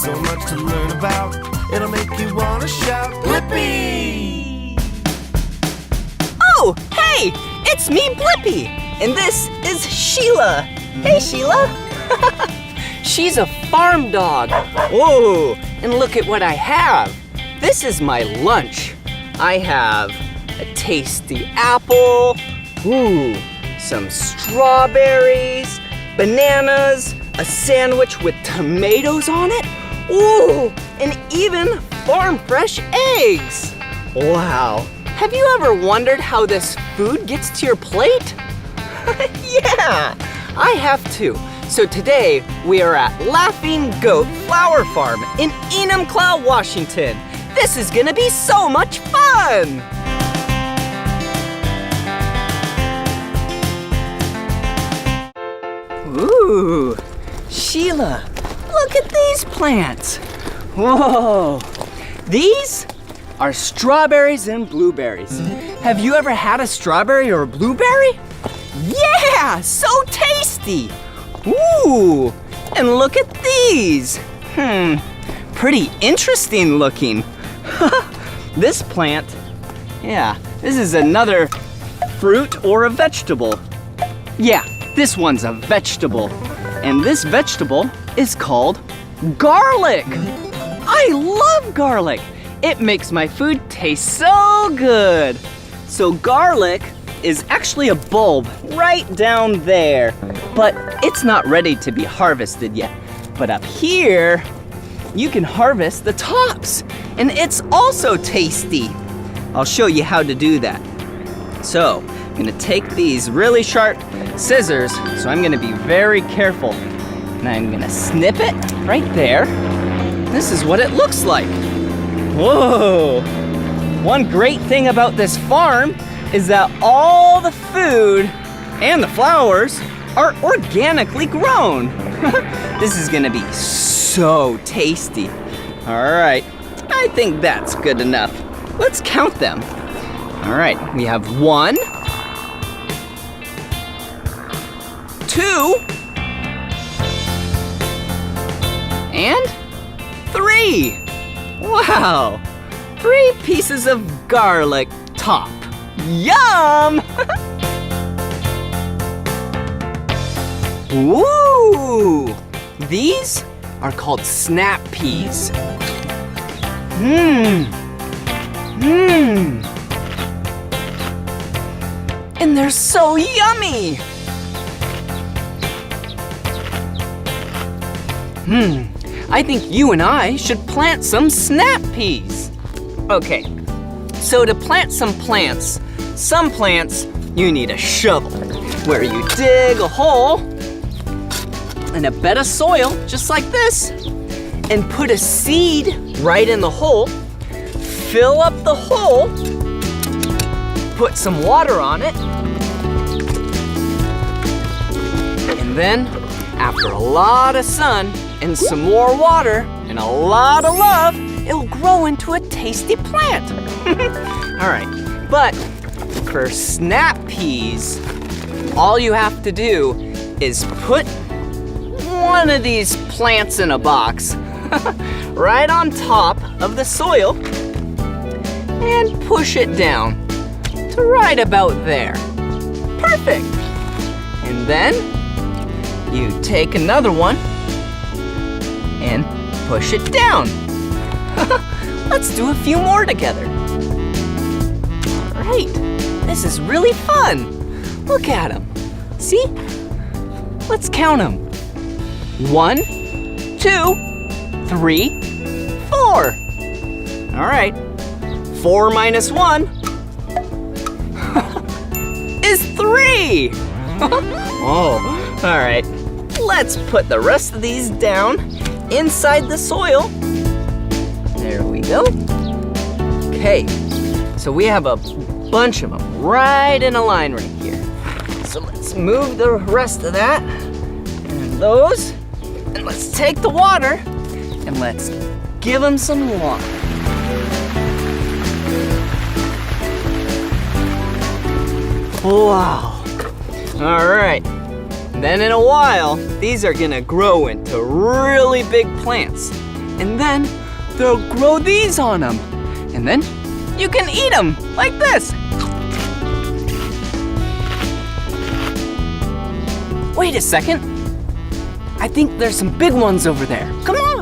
so much to learn about. It'll make you wanna shout, Blippi! Oh, hey! It's me, Blippi! And this is Sheila. Hey, Sheila! She's a farm dog. Whoa! And look at what I have. This is my lunch. I have a tasty apple, some strawberries, bananas, a sandwich with tomatoes on it, and even farm fresh eggs. Wow. Have you ever wondered how this food gets to your plate? Yeah, I have too. So today we are at Laughing Goat Flower Farm in Enumclaw, Washington. This is gonna be so much fun! Ooh, Sheila, look at these plants. Whoa, these are strawberries and blueberries. Have you ever had a strawberry or a blueberry? Yeah, so tasty. Ooh, and look at these. Pretty interesting looking. This plant, yeah, this is another fruit or a vegetable. Yeah, this one's a vegetable. And this vegetable is called garlic. I love garlic. It makes my food taste so good. So garlic is actually a bulb right down there, but it's not ready to be harvested yet. But up here, you can harvest the tops, and it's also tasty. I'll show you how to do that. So, I'm gonna take these really sharp scissors, so I'm gonna be very careful. And I'm gonna snip it right there. This is what it looks like. Whoa! One great thing about this farm is that all the food and the flowers are organically grown. This is gonna be so tasty. All right, I think that's good enough. Let's count them. All right, we have 1, 2, and 3. Wow, 3 pieces of garlic top. Yum! Ooh, these are called snap peas. And they're so yummy. I think you and I should plant some snap peas. Okay, so to plant some plants you need a shovel, where you dig a hole in a bed of soil, just like this, and put a seed right in the hole, fill up the hole, put some water on it, and then, after a lot of sun and some more water and a lot of love, it'll grow into a tasty plant. All right, but for snap peas, all you have to do is put one of these plants in a box right on top of the soil and push it down to right about there. Perfect. And then you take another one and push it down. Let's do a few more together. All right, this is really fun. Look at them. See? Let's count them. 1, 2, 3, 4. All right, 4 minus 1 is 3. Oh, all right. Let's put the rest of these down inside the soil. There we go. Okay, so we have a bunch of them right in a line right here. So let's move the rest of that and those, and let's take the water and let's give them some water. Wow. All right. Then in a while, these are gonna grow into really big plants. and then they'll grow these on them. And then you can eat them like this. Wait a second. I think there's some big ones over there. Come on.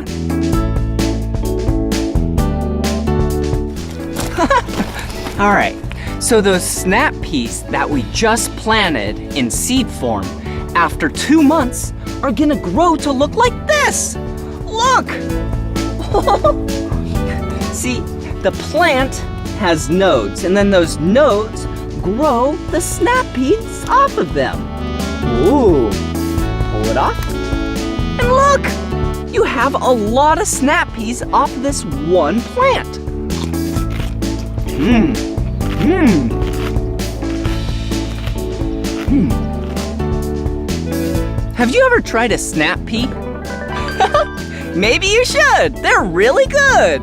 All right, so those snap peas that we just planted in seed form, after 2 months, are gonna grow to look like this. Look! See, the plant has nodes, and then those nodes grow the snap peas off of them. Ooh, pull it off, and look! You have a lot of snap peas off this one plant. Have you ever tried a snap pea? Maybe you should. They're really good.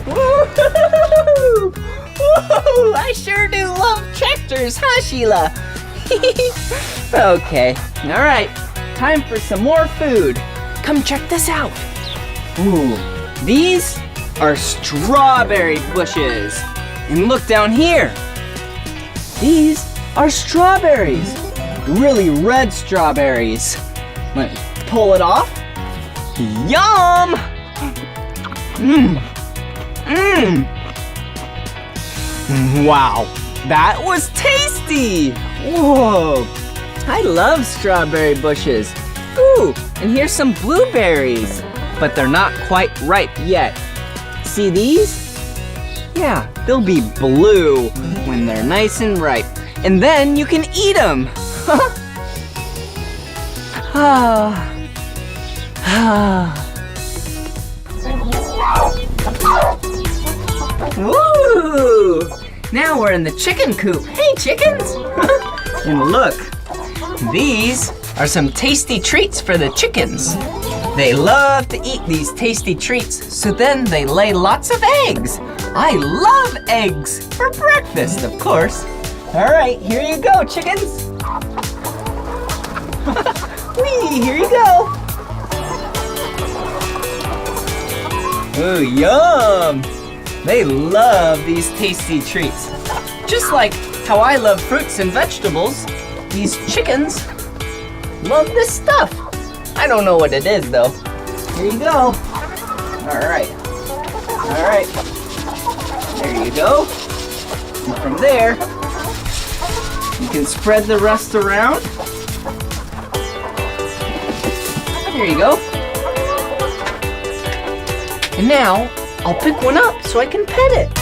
Woo-hoo-hoo-hoo! Woo-hoo! I sure do love tractors, huh, Sheila? Okay, all right. Time for some more food. Come check this out. Ooh, these are strawberry bushes. And look down here. These are strawberries. Really red strawberries. Let me pull it off. Yum! Wow, that was tasty. Whoa. I love strawberry bushes. Ooh, and here's some blueberries, but they're not quite ripe yet. See these? Yeah, they'll be blue when they're nice and ripe. And then you can eat them. Woo! Now we're in the chicken coop. Hey, chickens! And look. These are some tasty treats for the chickens. They love to eat these tasty treats, so then they lay lots of eggs. I love eggs for breakfast, of course. All right, here you go, chickens. Whee, here you go. Ooh, yum. They love these tasty treats. Just like how I love fruits and vegetables, these chickens love this stuff. I don't know what it is though. Here you go. All right. There you go. And from there, you can spread the rest around. There you go. And now, I'll pick one up so I can pet it.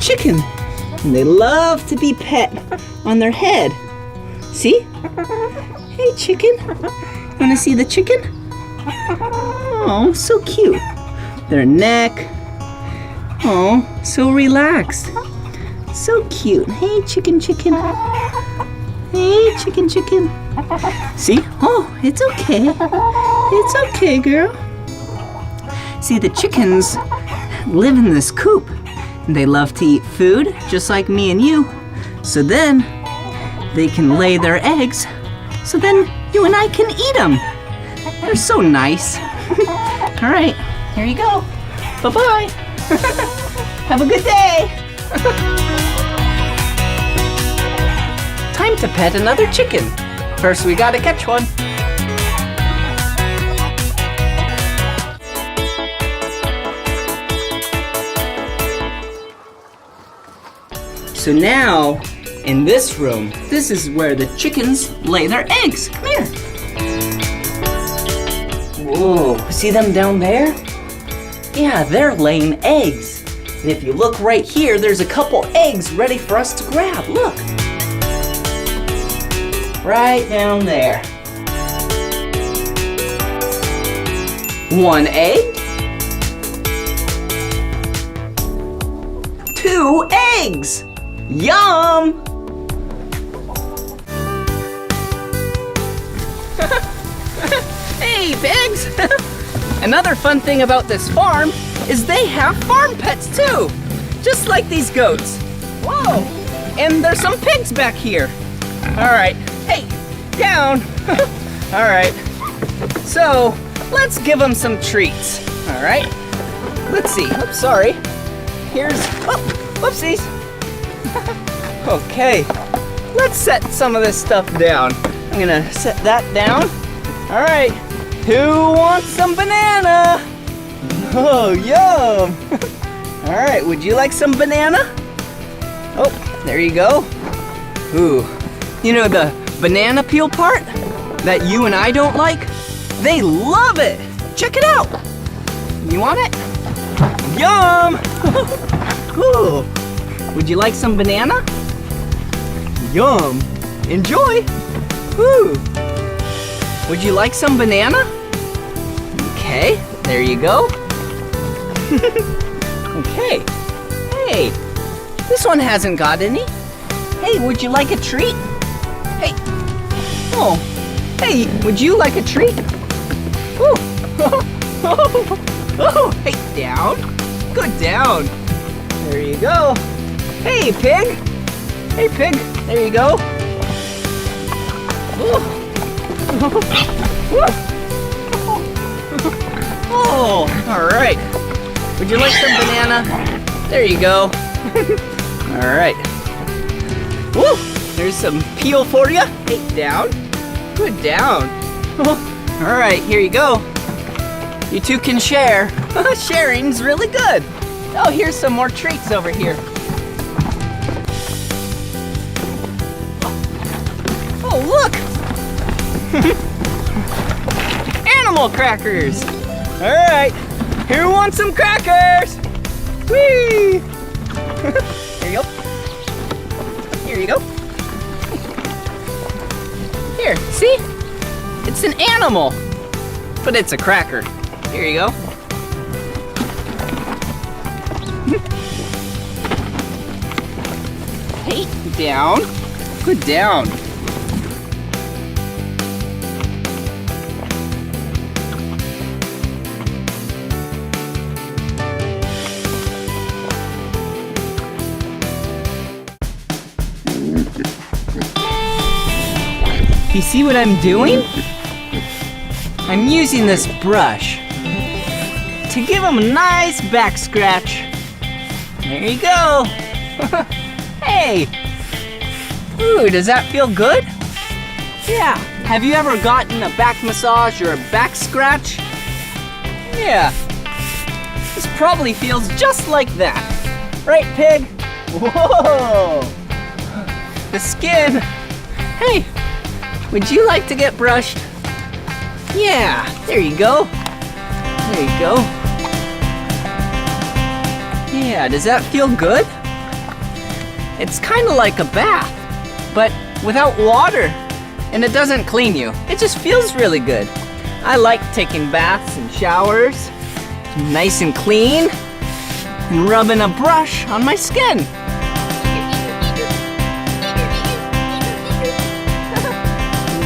Chicken, and they love to be pet on their head. See? Hey, chicken. Wanna see the chicken? Oh, so cute. Their neck. Oh, so relaxed. So cute. Hey, chicken, chicken. Hey, chicken, chicken. See? Oh, it's okay. It's okay, girl. See, the chickens live in this coop. They love to eat food, just like me and you. So then, they can lay their eggs, so then you and I can eat them. They're so nice. All right, here you go. Bye-bye. Have a good day. Time to pet another chicken. First, we gotta catch one. So now, in this room, this is where the chickens lay their eggs. Come here. Whoa, see them down there? Yeah, they're laying eggs. And if you look right here, there's a couple eggs ready for us to grab. Look. Right down there. One egg. Ooh, eggs! Yum! Hey, pigs! Another fun thing about this farm is they have farm pets too, just like these goats. Whoa! And there's some pigs back here. All right, hey, down. All right, so let's give them some treats. All right, let's see. Oops, sorry. Here's, oh, whoopsies. Okay, let's set some of this stuff down. I'm gonna set that down. All right, who wants some banana? Oh, yum. All right, would you like some banana? Oh, there you go. Ooh, you know the banana peel part that you and I don't like? They love it. Check it out. You want it? Yum. Ooh, would you like some banana? Yum. Enjoy. Ooh. Would you like some banana? Okay, there you go. Okay. Hey, this one hasn't got any. Hey, would you like a treat? Hey. Oh. Hey, would you like a treat? Ooh. Oh, hey, down. Good down. There you go. Hey, pig. Hey, pig. There you go. Ooh. Oh, all right. Would you like some banana? There you go. All right. Woo! There's some peel for you. Hey, down. Good down. All right, here you go. You two can share. Sharing's really good. Oh, here's some more treats over here. Oh, look! Animal crackers! All right, who wants some crackers? Whee! Here you go. Here you go. Here, see? It's an animal, but it's a cracker. Here you go. Hey, down. Good down. You see what I'm doing? I'm using this brush to give him a nice back scratch. There you go. Hey. Ooh, does that feel good? Yeah. Have you ever gotten a back massage or a back scratch? Yeah. This probably feels just like that. Right, pig? Whoa. The skin. Hey. Would you like to get brushed? Yeah, there you go. There you go. Yeah, does that feel good? It's kind of like a bath, but without water. And it doesn't clean you. It just feels really good. I like taking baths and showers, nice and clean, and rubbing a brush on my skin.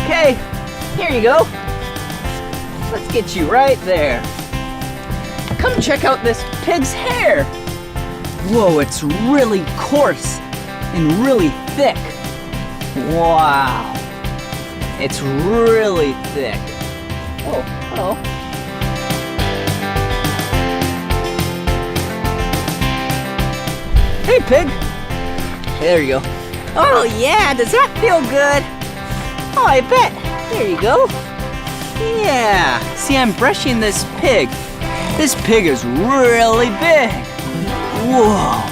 Okay, here you go. Let's get you right there. Come check out this pig's hair. Whoa, it's really coarse and really thick. Wow. It's really thick. Oh, hello. Hey, pig. There you go. Oh, yeah, does that feel good? Oh, I bet. There you go. Yeah. See, I'm brushing this pig. This pig is really big. Whoa.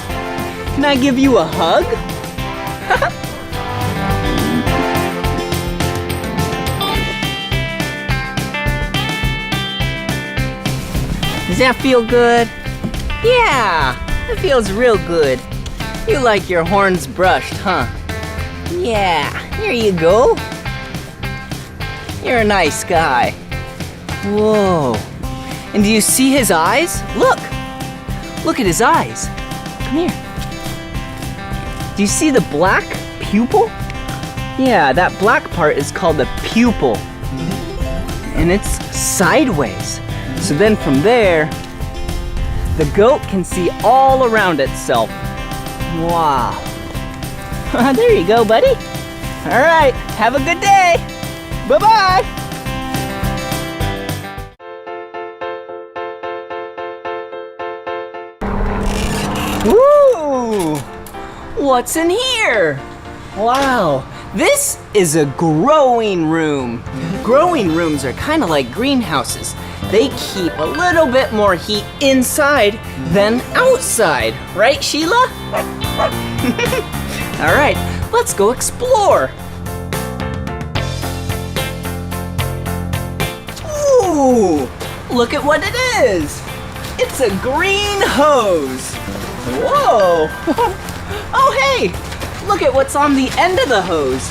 Can I give you a hug? Does that feel good? Yeah, it feels real good. You like your horns brushed, huh? Yeah, here you go. You're a nice guy. Whoa. And do you see his eyes? Look. Look at his eyes. Come here. Do you see the black pupil? Yeah, that black part is called the pupil. And it's sideways. So then from there, the goat can see all around itself. Wow. There you go, buddy. All right, have a good day. Bye-bye. Woo! What's in here? Wow, this is a growing room. Growing rooms are kind of like greenhouses. They keep a little bit more heat inside than outside. Right, Sheila? All right, let's go explore. Ooh, look at what it is. It's a green hose. Whoa. Oh, hey, look at what's on the end of the hose.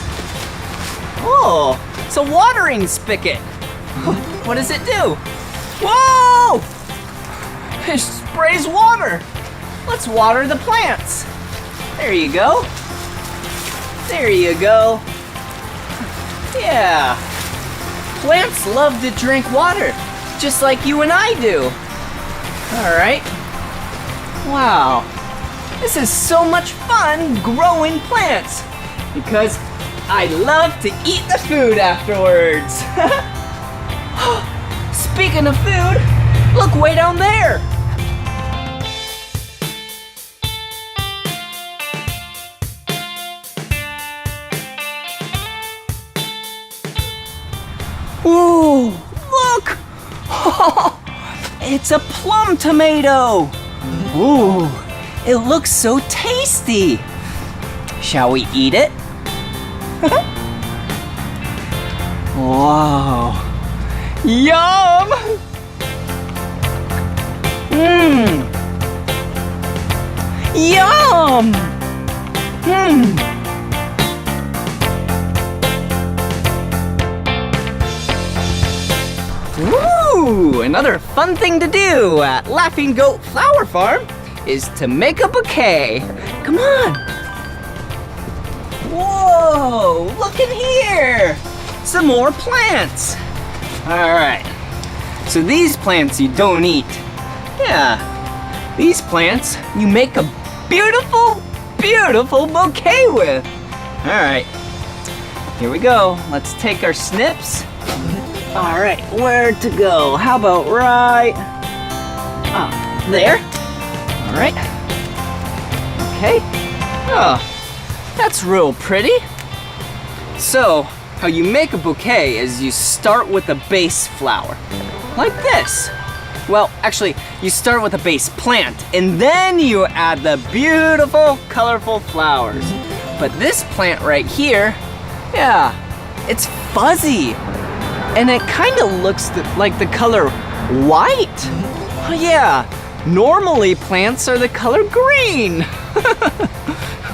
Oh, it's a watering spigot. What does it do? Whoa! It sprays water. Let's water the plants. There you go. There you go. Yeah. Plants love to drink water, just like you and I do. All right. Wow. This is so much fun growing plants because I love to eat the food afterwards. Speaking of food, look way down there. Ooh, look! It's a plum tomato. Ooh, it looks so tasty. Shall we eat it? Wow. Yum! Mmm. Yum! Mmm. Woo! Another fun thing to do at Laughing Goat Flower Farm is to make a bouquet. Come on. Whoa! Look in here. Some more plants. All right. So these plants you don't eat. Yeah. These plants you make a beautiful, beautiful bouquet with. All right. Here we go. Let's take our snips. All right, where to go? How about right there? All right. Okay. Oh, that's real pretty. So, how you make a bouquet is you start with a base flower, like this. Well, actually, you start with a base plant, and then you add the beautiful, colorful flowers. But this plant right here, yeah, it's fuzzy. And it kind of looks like the color white. Oh yeah, normally plants are the color green.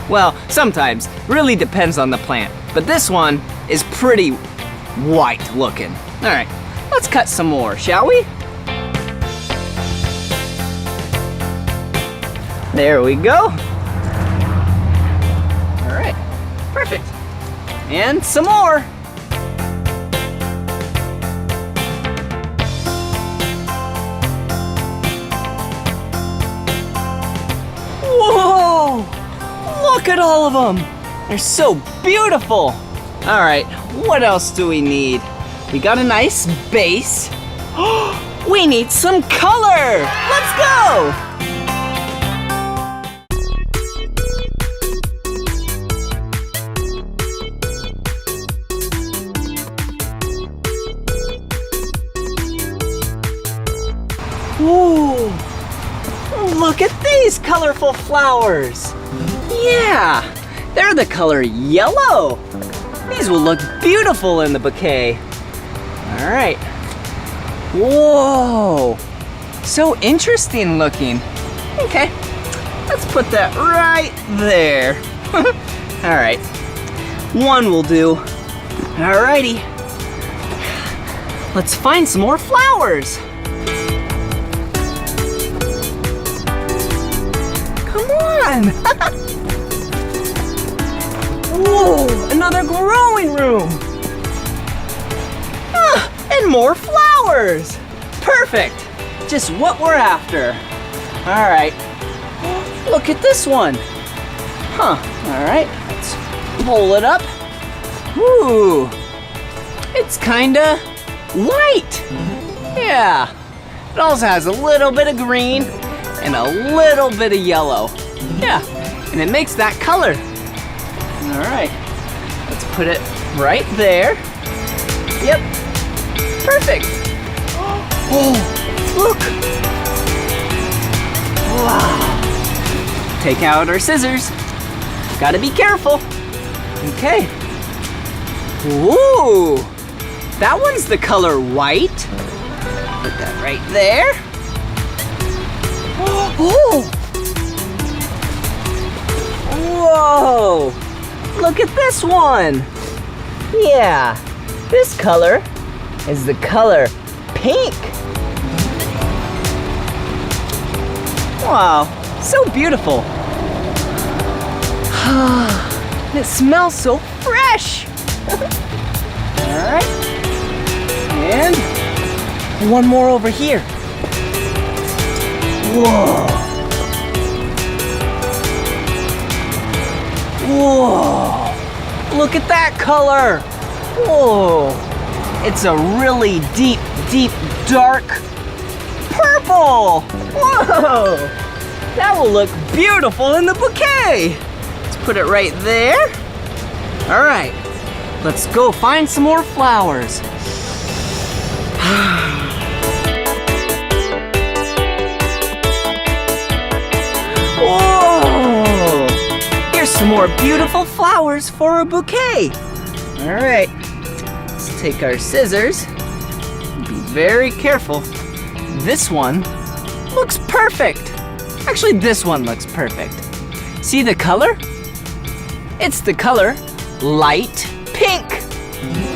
Well, sometimes, really depends on the plant. But this one is pretty white looking. All right, let's cut some more, shall we? There we go. All right, perfect. And some more. Whoa! Look at all of them! They're so beautiful! All right, what else do we need? We got a nice base. We need some color! Let's go! Ooh! Look at these colorful flowers! Yeah, they're the color yellow. These will look beautiful in the bouquet. All right. Whoa, so interesting looking. Okay, let's put that right there. All right, one will do. All righty, let's find some more flowers. Come on. sewing room. And more flowers. Perfect. Just what we're after. All right. Look at this one. All right. Let's pull it up. Ooh. It's kinda white. Yeah. It also has a little bit of green and a little bit of yellow. Yeah. And it makes that color. All right. Let's put it right there. Yep. Perfect. Oh, look. Wow. Take out our scissors. Gotta be careful. Okay. Ooh. That one's the color white. Put that right there. Oh. Whoa. Look at this one. Yeah. This color is the color pink. Wow, so beautiful. It smells so fresh. All right, and one more over here. Whoa. Whoa, look at that color. Whoa, it's a really deep, deep, dark purple. Whoa, that will look beautiful in the bouquet. Let's put it right there. All right, let's go find some more flowers. Whoa, here's some more beautiful flowers for a bouquet. All right, let's take our scissors. Be very careful. This one looks perfect. Actually, this one looks perfect. See the color? It's the color light pink.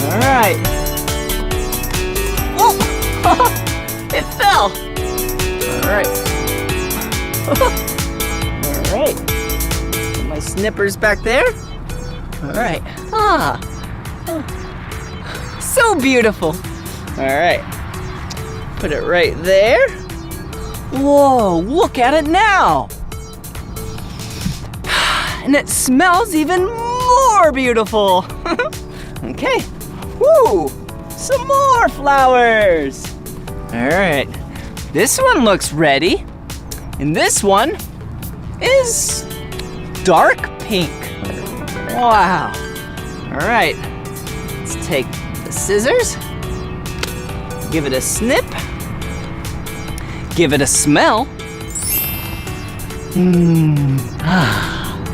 All right. Oh, it fell. All right. All right. Put my snippers back there. All right. So beautiful. All right. Put it right there. Whoa, look at it now. And it smells even more beautiful. Okay. Woo, some more flowers. All right. This one looks ready. And this one is dark pink. Wow. All right. Let's take the scissors. Give it a snip. Give it a smell.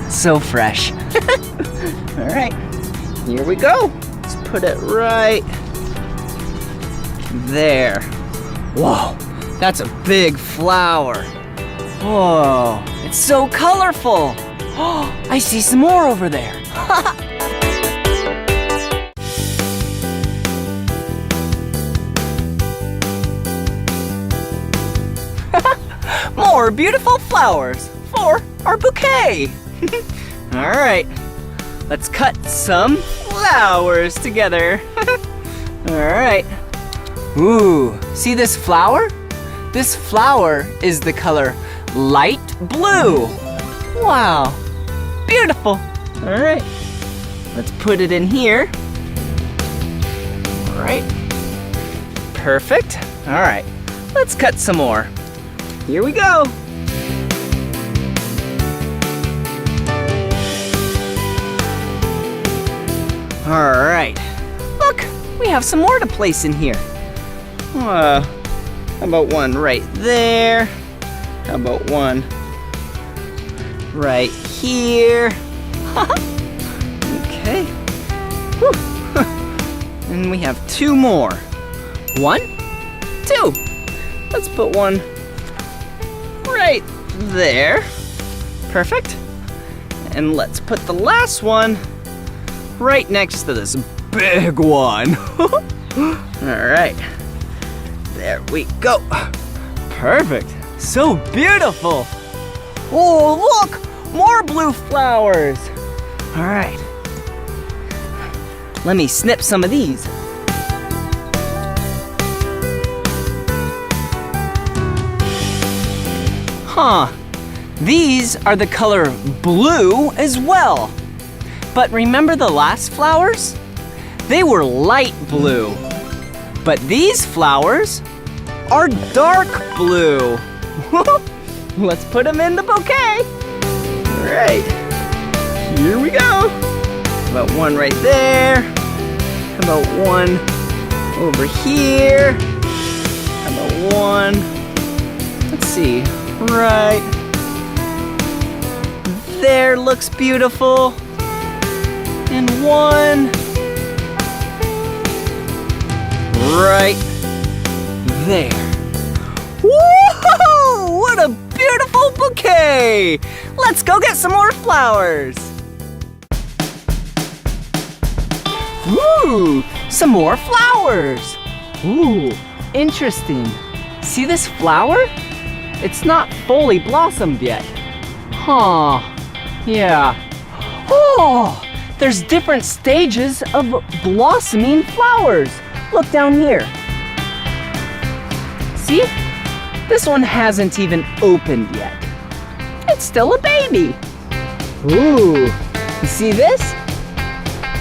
So fresh. All right, here we go. Let's put it right there. Whoa, that's a big flower. Whoa, it's so colorful. Oh, I see some more over there. More beautiful flowers for our bouquet. All right, let's cut some flowers together. All right. Ooh, see this flower? This flower is the color light blue. Wow, beautiful. All right, let's put it in here. All right, perfect. All right, let's cut some more. Here we go. All right, look, we have some more to place in here. How about one right there? How about one right here? Okay. Whew. And we have two more. 1, 2. Let's put one right there. Perfect. And let's put the last one right next to this big one. All right. There we go. Perfect. So beautiful. Oh, look, more blue flowers. All right. Let me snip some of these. Huh, these are the color blue as well. But remember the last flowers? They were light blue. But these flowers are dark blue. Let's put them in the bouquet. All right, here we go. How about one right there? How about one over here? How about one? Let's see, right there looks beautiful. And one right there. Whoa! What a beautiful bouquet! Let's go get some more flowers. Ooh, some more flowers. Ooh, interesting. See this flower? It's not fully blossomed yet. Huh, yeah. Oh, there's different stages of blossoming flowers. Look down here. See? This one hasn't even opened yet. It's still a baby. Ooh, you see this?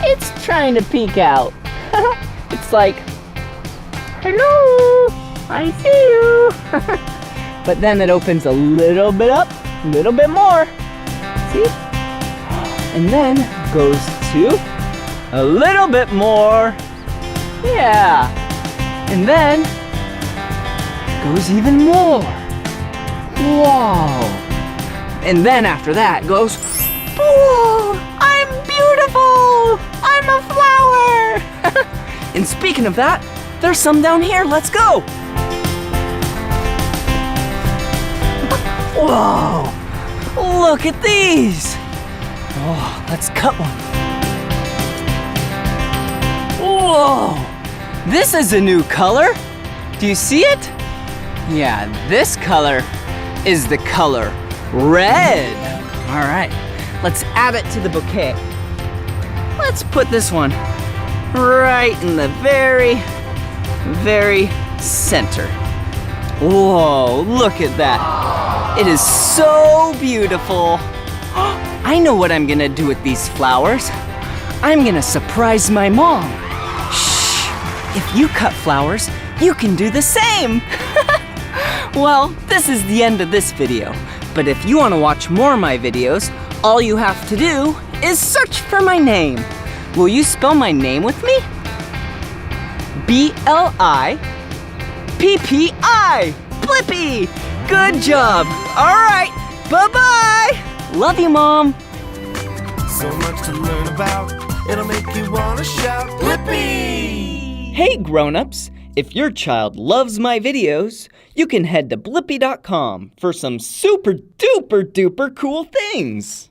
It's trying to peek out. It's like, hello, I see you. But then it opens a little bit up, a little bit more. See? And then goes to a little bit more. Yeah. And then goes even more. Whoa. And then after that goes, whoa, I'm beautiful. I'm a flower. And speaking of that, there's some down here. Let's go. Whoa. Look at these. Oh, let's cut one. Whoa! This is a new color. Do you see it? Yeah, this color is the color red. All right, let's add it to the bouquet. Let's put this one right in the very, very center. Whoa, look at that. It is so beautiful. I know what I'm gonna do with these flowers. I'm gonna surprise my mom. Shh, if you cut flowers, you can do the same. Well, this is the end of this video. But if you wanna watch more of my videos, all you have to do is search for my name. Will you spell my name with me? B-L-I-P-P-I, Blippi. Good job. All right, bye-bye. Love you, Mom. So much to learn about, it'll make you want to shout, Blippi! Hey, grown-ups. If your child loves my videos, you can head to blippi.com for some super duper duper cool things.